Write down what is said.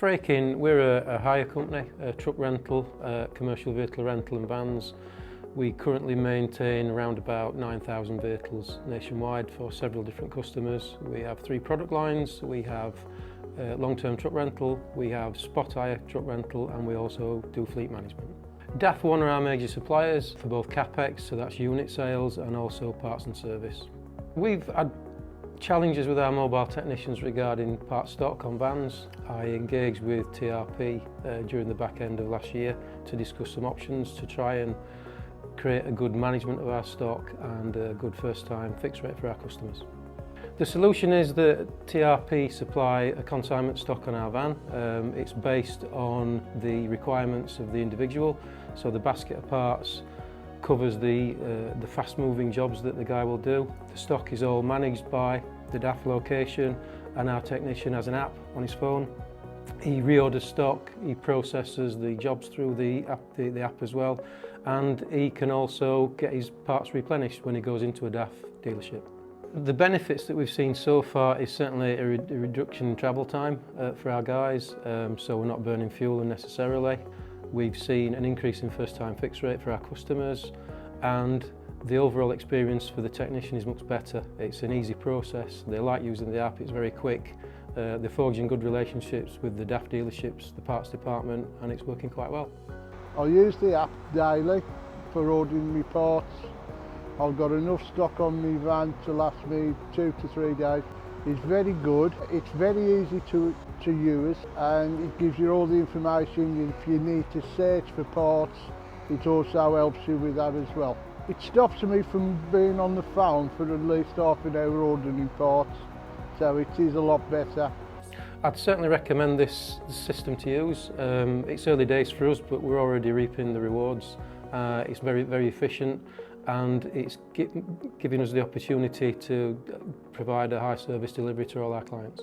Fraikin, we're a hire company, a truck rental, commercial vehicle rental and vans. We currently maintain around about 9,000 vehicles nationwide for several different customers. We have 3 product lines. We have long-term truck rental, we have spot hire truck rental, and we also do fleet management. DAF are one of our major suppliers for both CapEx, so that's unit sales, and also parts and service. We've had challenges with our mobile technicians regarding part stock on vans. I engaged with TRP during the back end of last year to discuss some options to try and create a good management of our stock and a good first-time fix rate for our customers. The solution is that TRP supply a consignment stock on our van. It's based on the requirements of the individual, so the basket of parts covers the fast-moving jobs that the guy will do. The stock is all managed by the DAF location, and our technician has an app on his phone. He reorders stock, he processes the jobs through the app as well, and he can also get his parts replenished when he goes into a DAF dealership. The benefits that we've seen so far is certainly a reduction in travel time for our guys, so we're not burning fuel unnecessarily. We've seen an increase in first-time fix rate for our customers, and the overall experience for the technician is much better. It's an easy process, they like using the app, it's very quick. They're forging good relationships with the DAF dealerships, the parts department, and it's working quite well. I use the app daily for ordering my parts. I've got enough stock on my van to last me 2 to 3 days. It's very good, it's very easy to use, and it gives you all the information. If you need to search for parts, it also helps you with that as well. It stops me from being on the phone for at least half an hour ordering parts, so it is a lot better. I'd certainly recommend this system to use. It's early days for us, but we're already reaping the rewards. It's very efficient, and it's giving us the opportunity to provide a high service delivery to all our clients.